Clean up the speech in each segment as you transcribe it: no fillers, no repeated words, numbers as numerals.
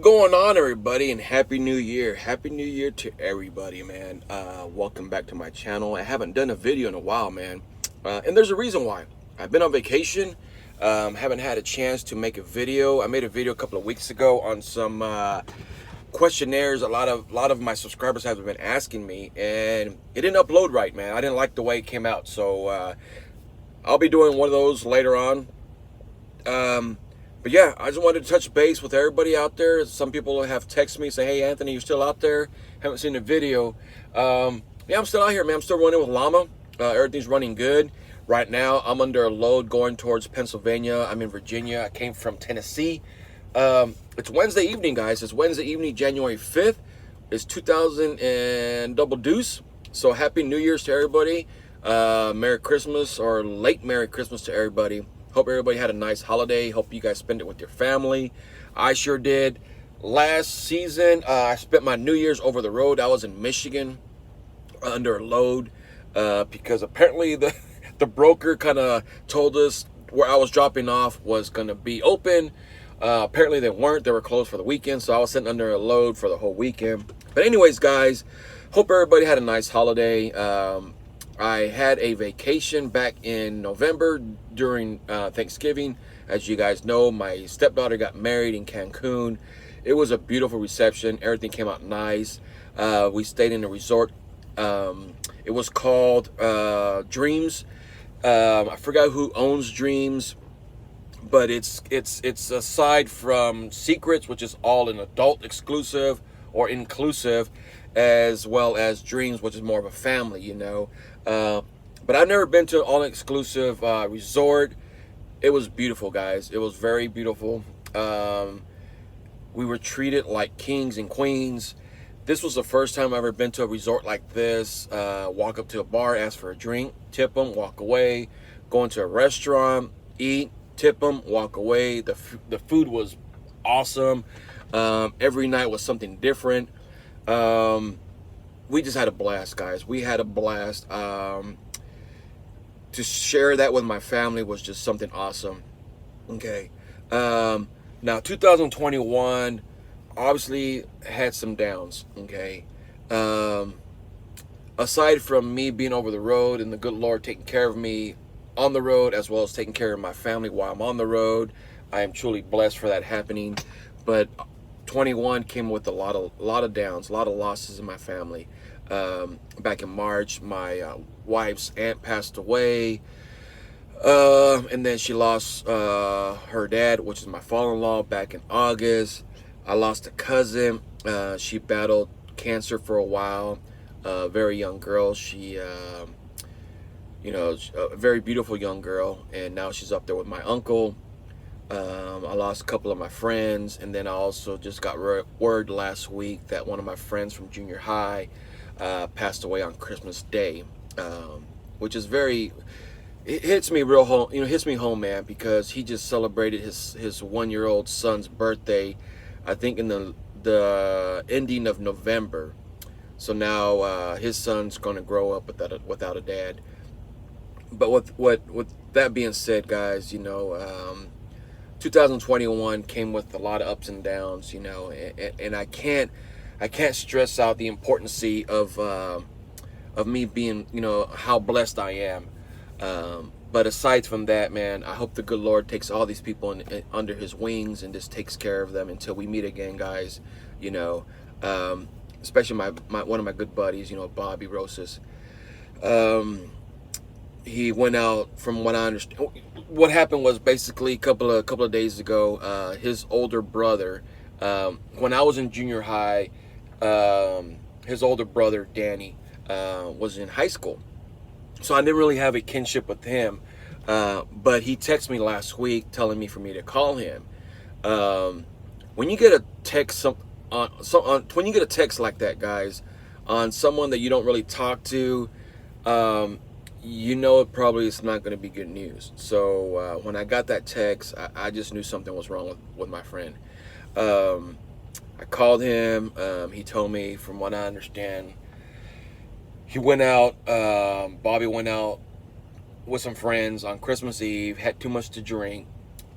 going on, everybody, and happy new year. Happy new year to everybody, man. Welcome back to my channel. I haven't done a video in a while, man, and there's a reason why. I've been on vacation, haven't had a chance to make a video. I made a video a couple of weeks ago on some questionnaires a lot of my subscribers have been asking me, and it didn't upload right, man. I didn't like the way it came out, so I'll be doing one of those later on. But yeah, I just wanted to touch base with everybody out there. Some people have texted me, say, hey, Anthony, you're still out there? Haven't seen the video. Yeah, I'm still out here, man. I'm still running with llama. Everything's running good. Right now, I'm under a load going towards Pennsylvania. I'm in Virginia. I came from Tennessee. It's Wednesday evening, guys. It's Wednesday evening, January 5th. It's 2000 and double deuce. So happy New Year's to everybody. Merry Christmas, or late Merry Christmas to everybody. Hope everybody had a nice holiday. Hope you guys spend it with your family. I sure did. Last season, I spent my New Year's over the road. I was in Michigan under a load because apparently the broker kind of told us where I was dropping off was going to be open. Apparently they weren't. They were closed for the weekend, so I was sitting under a load for the whole weekend. But anyways, guys, hope everybody had a nice holiday. I had a vacation back in November during Thanksgiving. As you guys know, my stepdaughter got married in Cancun. It was a beautiful reception. Everything came out nice. We stayed in a resort. It was called Dreams. I forgot who owns Dreams, but it's aside from Secrets, which is all an adult exclusive or inclusive, as well as Dreams, which is more of a family, you know. But I've never been to an all-inclusive resort. It was beautiful, guys. It was very beautiful. We were treated like kings and queens. This was the first time I've ever been to a resort like this. Walk up to a bar, ask for a drink, tip them, walk away. Go into a restaurant, eat, tip them, walk away. The food was awesome. Every night was something different. We just had a blast, guys. We had a blast. To share that with my family was just something awesome. Okay. Now 2021 obviously had some downs. Okay. Aside from me being over the road and the good Lord taking care of me on the road, as well as taking care of my family while I'm on the road, I am truly blessed for that happening. But 21 came with a lot of downs, a lot of losses in my family. Back in March, my wife's aunt passed away, and then she lost her dad, which is my father-in-law, back in August. I lost a cousin. She battled cancer for a while. Very young girl. She you know, a very beautiful young girl, and now she's up there with my uncle. I lost a couple of my friends, and then I also just got word last week that one of my friends from junior high passed away on Christmas Day, which is it hits me real home, you know, hits me home, man, because he just celebrated his 1-year-old son's birthday, I think in the ending of November. So now his son's going to grow up without a dad. But with that being said, guys, you know, 2021 came with a lot of ups and downs, you know, and I can't stress out the importance of me being, you know, how blessed I am. But aside from that, man, I hope the good Lord takes all these people under his wings and just takes care of them until we meet again, guys. You know, especially one of my good buddies, you know, Bobby Rosas. He went out, from what I understand. What happened was basically a couple of days ago, his older brother, when I was in junior high, his older brother Danny was in high school, so I didn't really have a kinship with him, but he texted me last week telling me for me to call him. When you get a text when you get a text like that, guys, on someone that you don't really talk to, you know it probably is not going to be good news. So when I got that text, I just knew something was wrong with my friend. I called him. He told me, from what I understand, he went out, Bobby went out with some friends on Christmas Eve, had too much to drink,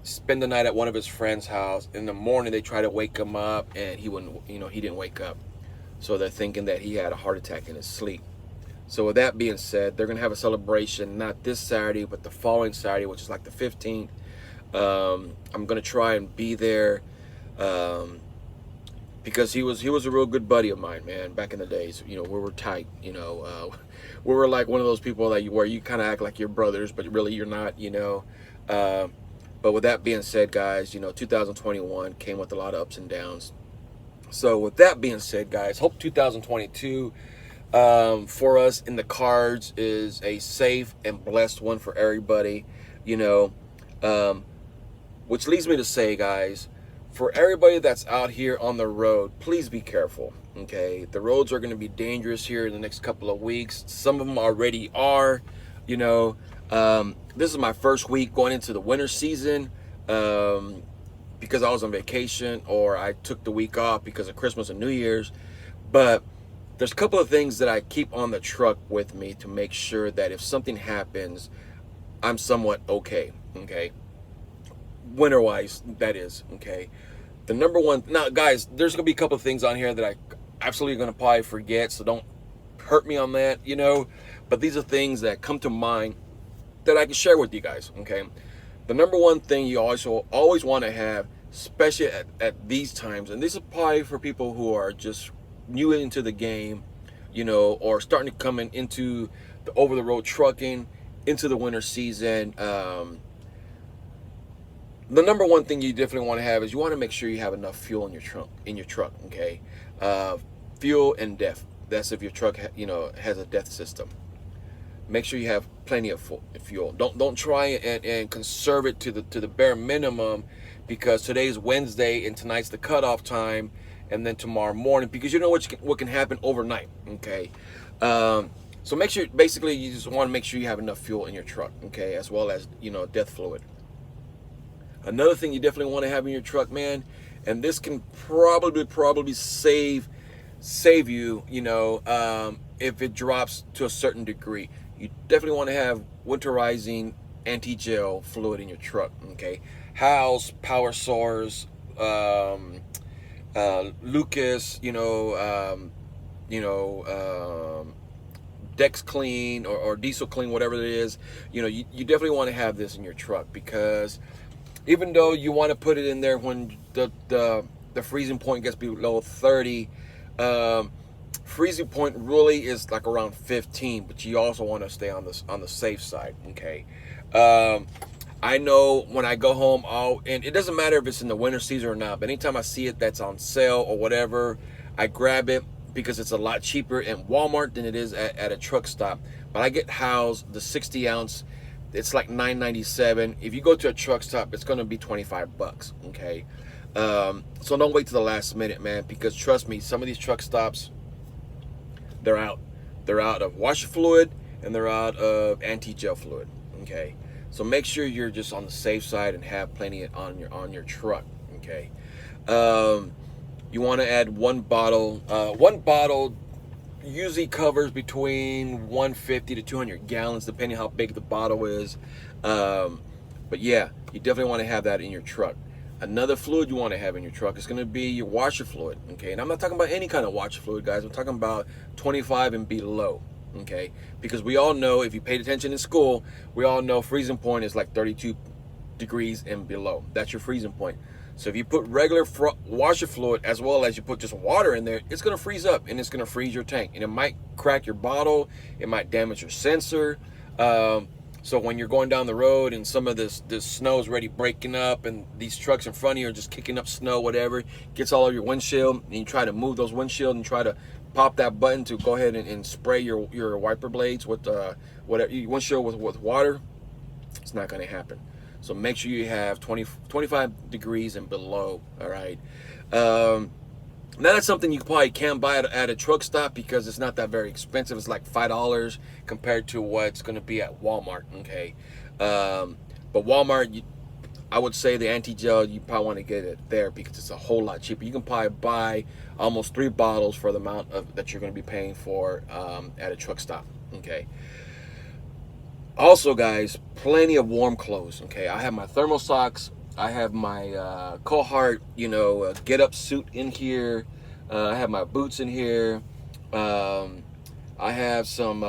spend the night at one of his friends' house. In the morning, they try to wake him up, and he wouldn't. He didn't wake up. So they're thinking that he had a heart attack in his sleep. So with that being said, they're gonna have a celebration not this Saturday, but the following Saturday, which is like the 15th. I'm gonna try and be there, because he was a real good buddy of mine, man. Back in the days, we were tight. We were like one of those people that where you kind of act like you're brothers, but really you're not. Uh, but with that being said, guys, 2021 came with a lot of ups and downs. So with that being said, guys, hope 2022 for us in the cards is a safe and blessed one for everybody. Which leads me to say, guys, for everybody that's out here on the road, please be careful. Okay, the roads are going to be dangerous here in the next couple of weeks. Some of them already are. This is my first week going into the winter season. Because I was on vacation, or I took the week off because of Christmas and New Year's. But there's a couple of things that I keep on the truck with me to make sure that if something happens, I'm somewhat okay. Winter-wise, that is. The number one, now guys, there's gonna be a couple of things on here that I absolutely gonna probably forget, so don't hurt me on that. But these are things that come to mind that I can share with you guys. The number one thing you also always want to have, especially at these times, and this is probably for people who are just new into the game, or starting to come into the over-the-road trucking, into the winter season. The number one thing you definitely want to have is you want to make sure you have enough fuel in your truck. Fuel and DEF. That's if your truck has a DEF system. Make sure you have plenty of fuel. Don't try and conserve it to the bare minimum, because today's Wednesday and tonight's the cutoff time, and then tomorrow morning, because you know what can happen overnight. So make sure, basically, you just want to make sure you have enough fuel in your truck. As well as DEF fluid. Another thing you definitely want to have in your truck, man, and this can probably save you, if it drops to a certain degree. You definitely want to have winterizing anti-gel fluid in your truck. Howes, Power Source, Lucas, Dex Clean or Diesel Clean, whatever it is. You definitely want to have this in your truck, because even though you want to put it in there when the freezing point gets below 30, freezing point really is like around 15, but you also want to stay on the safe side. I know when I go home, and it doesn't matter if it's in the winter season or not, but anytime I see it that's on sale or whatever, I grab it, because it's a lot cheaper in Walmart than it is at a truck stop. But I get Howes, the 60 ounce. It's like $9.97. If you go to a truck stop, it's going to be $25. So don't wait to the last minute, man, because trust me, some of these truck stops, they're out of washer fluid, and they're out of anti-gel fluid. So make sure you're just on the safe side and have plenty on your truck. You want to add one bottle. One bottle usually covers between 150 to 200 gallons, depending how big the bottle is. But yeah, you definitely want to have that in your truck. Another fluid you want to have in your truck is going to be your washer fluid. And I'm not talking about any kind of washer fluid, guys. I'm talking about 25 and below. Because we all know, if you paid attention in school, we all know freezing point is like 32 degrees and below. That's your freezing point. So if you put regular washer fluid as well as you put just water in there, it's going to freeze up, and it's going to freeze your tank, and it might crack your bottle. It might damage your sensor. So when you're going down the road and some of this snow is already breaking up, and these trucks in front of you are just kicking up snow, whatever, gets all over your windshield, and you try to move those windshield and try to pop that button to go ahead and spray your wiper blades with whatever windshield with water, it's not going to happen. So make sure you have 25 degrees and below. All right. Now that's something you probably can buy at a truck stop, because it's not that very expensive. It's like $5 compared to what's going to be at Walmart. But Walmart, I would say the anti-gel, you probably want to get it there, because it's a whole lot cheaper. You can probably buy almost 3 bottles for the amount that you're going to be paying for at a truck stop. Also, guys, plenty of warm clothes. I have my thermal socks I have my Cohart, get up suit in here. I have my boots in here. Um, I have some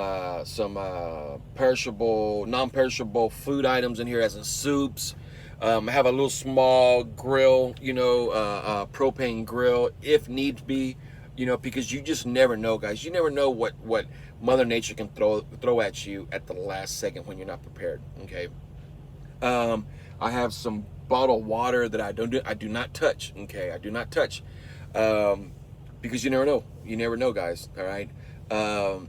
perishable, non-perishable food items in here, as in soups. I have a little small grill, propane grill if need be, because you just never know, guys. You never know what Mother Nature can throw at you at the last second when you're not prepared. Okay. Um, I have some bottled water that I do not touch. Okay, I do not touch, um, because you never know. You never know, guys. All right. Um,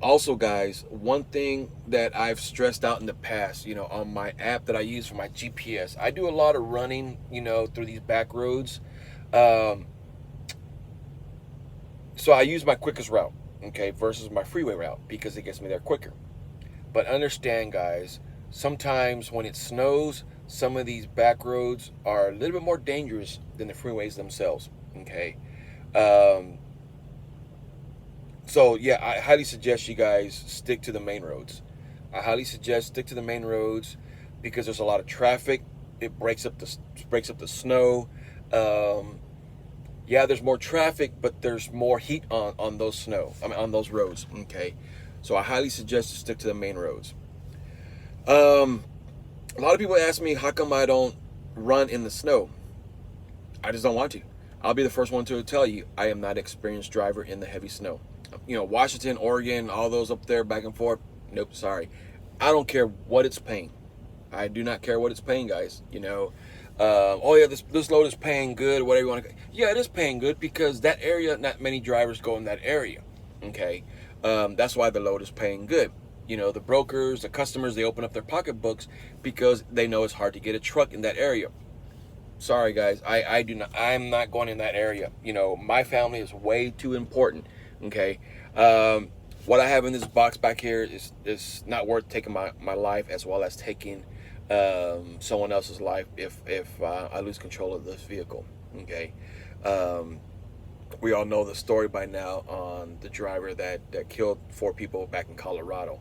Also, guys, one thing that I've stressed out in the past, on my app that I use for my GPS, I do a lot of running, through these back roads. Um, so I use my quickest route, okay, versus my freeway route because it gets me there quicker. But understand, guys, sometimes when it snows, some of these back roads are a little bit more dangerous than the freeways themselves, okay? Um, So yeah, I highly suggest you guys stick to the main roads. I highly suggest stick to the main roads because there's a lot of traffic. It breaks up the snow. Um, yeah, there's more traffic, but there's more heat on those snow. I mean, on those roads. Okay, so I highly suggest to stick to the main roads. Um, a lot of people ask me how come I don't run in the snow. I just don't want to. I'll be the first one to tell you I am not an experienced driver in the heavy snow. Washington, Oregon, all those up there back and forth. Nope, sorry. I don't care what it's paying. I do not care what it's paying, guys. Oh yeah, this load is paying good, whatever you want to. Yeah, it is paying good because that area, not many drivers go in that area. Okay, that's why the load is paying good. The brokers, the customers, they open up their pocketbooks because they know it's hard to get a truck in that area. Sorry, guys, I do not. I'm not going in that area. My family is way too important. Okay, what I have in this box back here is not worth taking my life as well as taking someone else's life if I lose control of this vehicle. Okay, um, we all know the story by now on the driver that killed 4 people back in Colorado.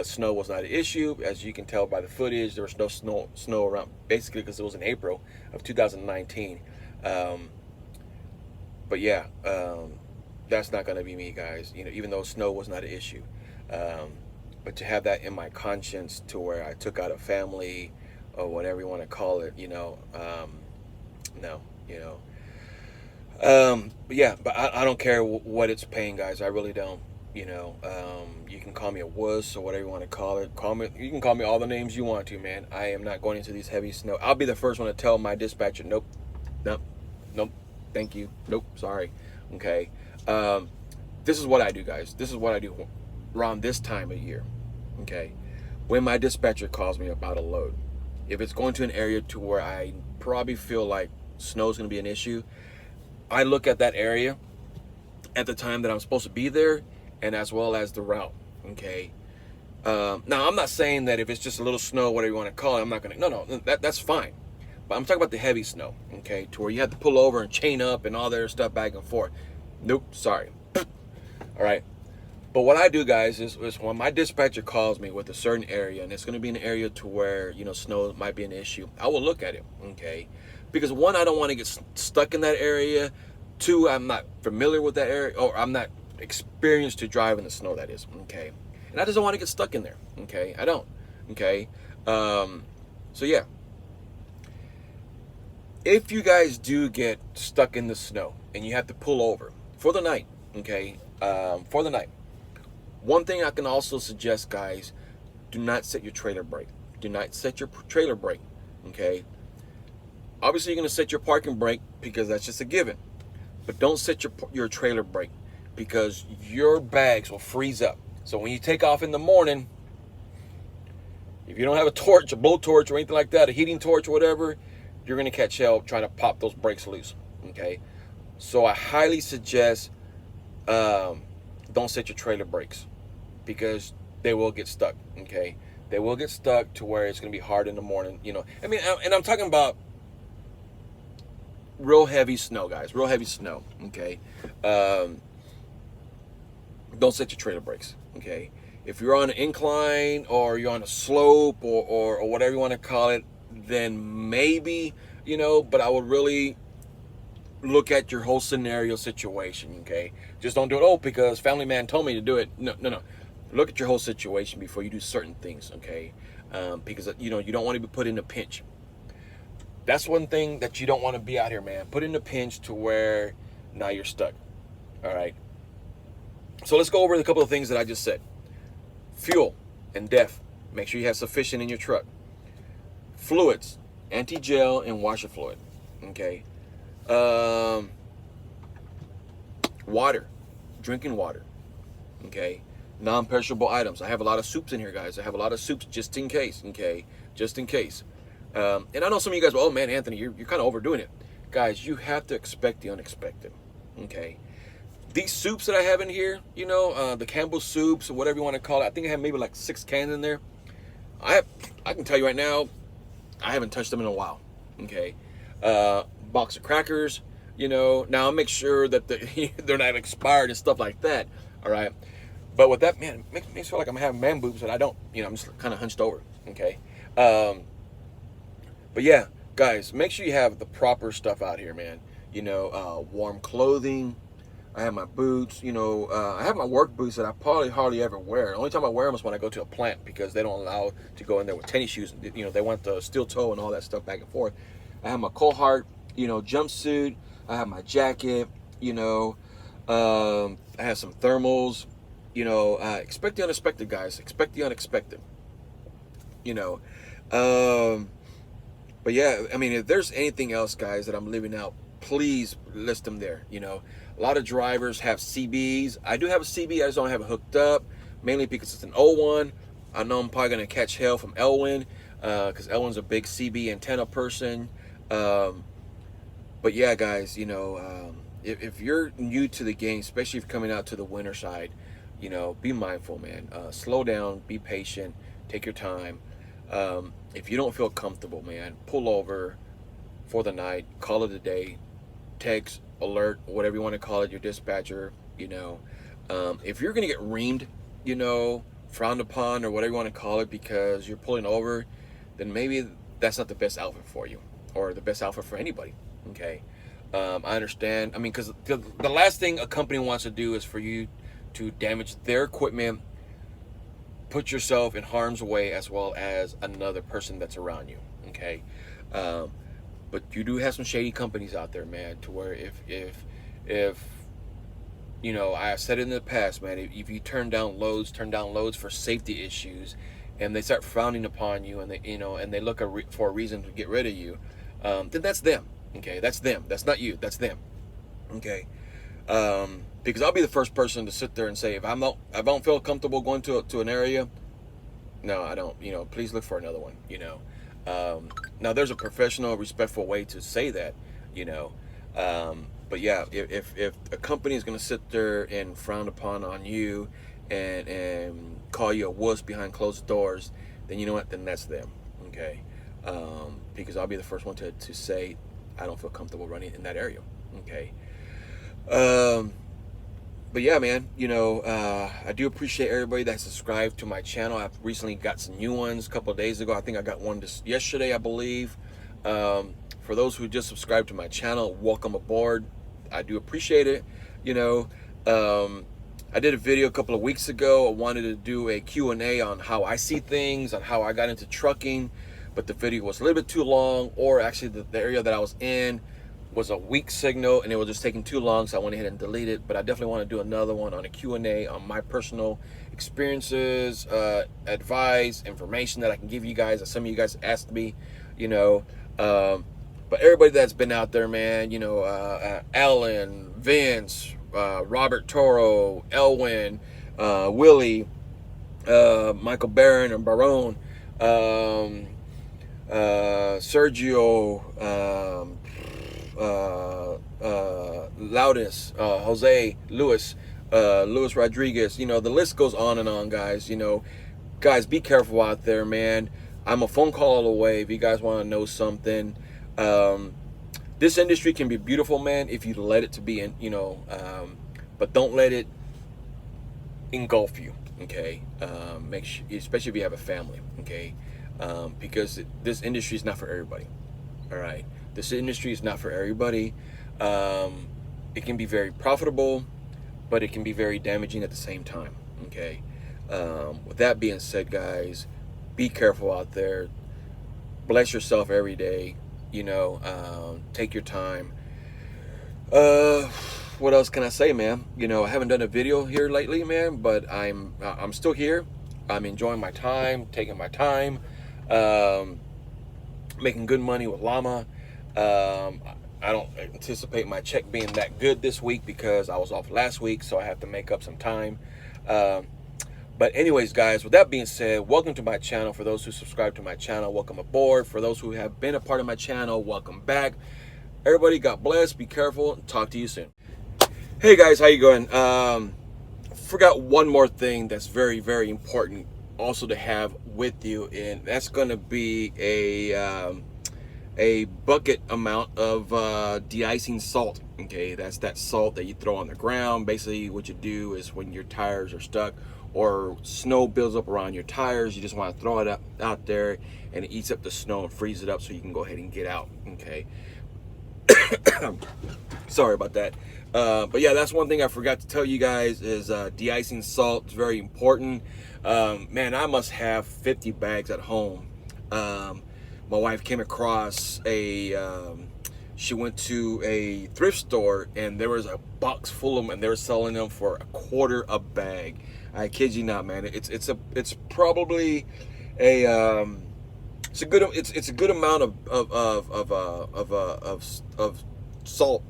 Snow was not an issue, as you can tell by the footage. There was no snow around, basically because it was in April of 2019. But yeah, that's not going to be me, guys. Even though snow was not an issue, but to have that in my conscience to where I took out a family or whatever you want to call it, no, but yeah, but I don't care what it's paying, guys. I really don't. You can call me a wuss or whatever you want to call it. You can call me all the names you want to, man. I am not going into these heavy snow. I'll be the first one to tell my dispatcher, nope, nope, nope, thank you, nope, sorry. Okay. This is what I do, guys. This is what I do around this time of year. Okay. When my dispatcher calls me about a load, if it's going to an area to where I probably feel like snow is going to be an issue, I look at that area at the time that I'm supposed to be there, and as well as the route. Okay. Now I'm not saying that if it's just a little snow, whatever you want to call it, I'm not gonna. No, that's fine. But I'm talking about the heavy snow. Okay, to where you have to pull over and chain up and all that stuff back and forth. Nope, sorry. All right. But what I do, guys, is when my dispatcher calls me with a certain area, and it's going to be an area to where snow might be an issue, I will look at it. Okay, because one, I don't want to get stuck in that area. Two, I'm not familiar with that area, or I'm not experienced to drive in the snow. That is, okay, and I just don't want to get stuck in there. Okay, I don't. Okay, so yeah, if you guys do get stuck in the snow and you have to pull over for the night, okay, for the night. One thing I can also suggest, guys, do not set your trailer brake. Do not set your trailer brake, okay? Obviously, you're going to set your parking brake because that's just a given. But don't set your trailer brake because your bags will freeze up. So when you take off in the morning, if you don't have a torch, a blowtorch or anything like that, a heating torch or whatever, you're going to catch hell trying to pop those brakes loose, okay? So I highly suggest don't set your trailer brakes because they will get stuck, okay? They will get stuck to where it's going to be hard in the morning, I mean, and I'm talking about real heavy snow, guys, real heavy snow, okay? Don't set your trailer brakes, okay? If you're on an incline or you're on a slope or whatever you want to call it, then maybe, you know, but I would really look at your whole scenario situation, okay? Just don't do it, oh, because family man told me to do it. No, no, no. Look at your whole situation before you do certain things, okay? Because, you know, you don't want to be put in a pinch. That's one thing that you don't want to be out here, man. Put in a pinch to where now you're stuck, all right? So let's go over a couple of things that I just said. Fuel and DEF. Make sure you have sufficient in your truck. Fluids, anti-gel and washer fluid, okay? Water, drinking water, okay? Non-perishable items. I have a lot of soups in here, guys. I have a lot of soups just in case, okay? Just in case. And I know some of you guys, well, oh man, Anthony, you're kind of overdoing it. Guys, you have to expect the unexpected, okay? These soups that I have in here, you know, the Campbell soups or whatever you want to call it, I think I have maybe like 6 cans in there. I can tell you right now, I haven't touched them in a while, okay? Box of crackers, you know. Now I'll make sure that they're not expired and stuff like that, all right? But with that, man, it makes me feel like I'm having man boobs, but I don't, you know, I'm just kind of hunched over, okay? But yeah, guys, make sure you have the proper stuff out here, man. You know, warm clothing. I have my boots, you know, I have my work boots that I probably hardly ever wear. The only time I wear them is when I go to a plant because they don't allow to go in there with tennis shoes. You know, they want the steel toe and all that stuff back and forth. I have my Coldheart, you know, jumpsuit. I have my jacket, you know. I have some thermals, you know. Expect the unexpected, guys. Expect the unexpected, you know. But yeah, I mean, if there's anything else, guys, that I'm leaving out, please list them there, you know. A lot of drivers have CBs. I do have a CB, I just don't have it hooked up, mainly because it's an old one. I know I'm probably going to catch hell from Elwin, because Elwin's a big CB antenna person. But yeah, guys, you know, if you're new to the game, especially if you're coming out to the winter side, you know, be mindful, man. Slow down, be patient, take your time. If you don't feel comfortable, man, pull over for the night, call it a day, text, alert, whatever you want to call it, your dispatcher, you know. If you're going to get reamed, you know, frowned upon or whatever you want to call it because you're pulling over, then maybe that's not the best outfit for you or the best outfit for anybody, okay? I understand. I mean, because the last thing a company wants to do is for you to damage their equipment, put yourself in harm's way as well as another person that's around you, okay? But you do have some shady companies out there, man, to where if you know, I have said it in the past, man, if you turn down loads for safety issues, and they start frowning upon you, and they, you know, and they look for a reason to get rid of you, then that's them, okay? That's them. That's not you. That's them, okay? Because I'll be the first person to sit there and say, if I don't feel comfortable going to an area, no, I don't. You know, please look for another one. You know. Now there's a professional, respectful way to say that, you know, but yeah, if a company is going to sit there and frown upon on you and call you a wuss behind closed doors, then you know what, then that's them, okay? Because I'll be the first one to say I don't feel comfortable running in that area, okay? But yeah, man, you know, I do appreciate everybody that subscribed to my channel. I've recently got some new ones a couple of days ago. I think I got one yesterday, I believe. For those who just subscribed to my channel, welcome aboard. I do appreciate it. You know, I did a video a couple of weeks ago. I wanted to do a Q&A on how I see things, on how I got into trucking, but the video was a little bit too long, or actually the area that I was in was a weak signal and it was just taking too long, so I went ahead and deleted it. But I definitely want to do another one on a Q&A on my personal experiences, advice, information that I can give you guys, that some of you guys asked me, you know. But everybody that's been out there, man, you know, Alan, Vince, Robert Toro, Elwin, Willie, Michael Barron and Barone, Sergio, Loudness, Jose, Luis Rodriguez, you know, the list goes on and on, guys. You know, guys, be careful out there, man. I'm a phone call away if you guys want to know something. This industry can be beautiful, man, if you let it to be in, you know, but don't let it engulf you, okay? Make sure, especially if you have a family, okay? because this industry is not for everybody. All right, this industry is not for everybody. It can be very profitable, but it can be very damaging at the same time. Okay. With that being said, guys, be careful out there. Bless yourself every day. Take your time. What else can I say, man? I haven't done a video here lately, man, but I'm still here. I'm enjoying my time, taking my time, making good money with llama. I don't anticipate my check being that good this week because I was off last week, so I have to make up some time. But anyways, guys, with that being said, welcome to my channel. For those who subscribe to my channel, welcome aboard. For those who have been a part of my channel, welcome back. Everybody, God bless. Be careful. Talk to you soon. Hey guys, how you going? Forgot one more thing that's very, very important also to have with you, and that's going to be a bucket amount of de-icing salt. Okay, that's that salt that you throw on the ground. Basically, what you do is when your tires are stuck or snow builds up around your tires, you just want to throw it out there, and it eats up the snow and frees it up so you can go ahead and get out. Okay. Sorry about that. But yeah, that's one thing I forgot to tell you guys is de-icing salt is very important. Man, I must have 50 bags at home. My wife came across she went to a thrift store and there was a box full of them, and they were selling them for $1/4 a bag. I kid you not, man. It's probably it's a good amount of salt,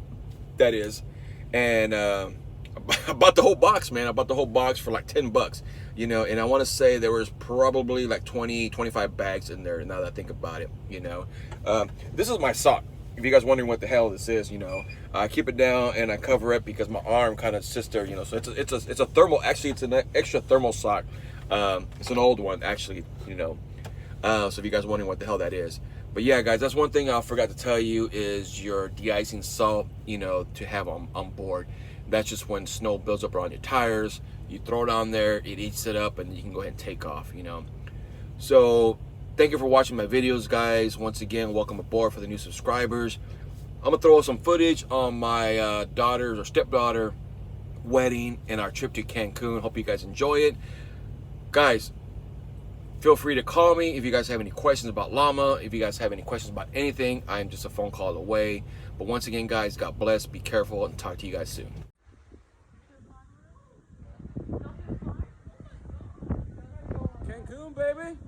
that is. And I bought the whole box, man. I bought the whole box for like $10, and I want to say there was probably like 25 bags in there, now that I think about it. This is my sock. If you guys wondering what the hell this is, I keep it down and I cover it because my arm kind of sits there, so it's a thermal. Actually, it's an extra thermal sock. It's an old one, actually, so if you guys wondering what the hell that is. But yeah, guys, that's one thing I forgot to tell you is your de-icing salt, to have on board. That's just when snow builds up around your tires. You throw it on there, it eats it up, and you can go ahead and take off, So thank you for watching my videos, guys. Once again, welcome aboard for the new subscribers. I'm going to throw some footage on my daughter's or stepdaughter wedding and our trip to Cancun. Hope you guys enjoy it. Guys, feel free to call me if you guys have any questions about llama. If you guys have any questions about anything, I'm just a phone call away. But once again, guys, God bless. Be careful, and talk to you guys soon. Cancun, baby.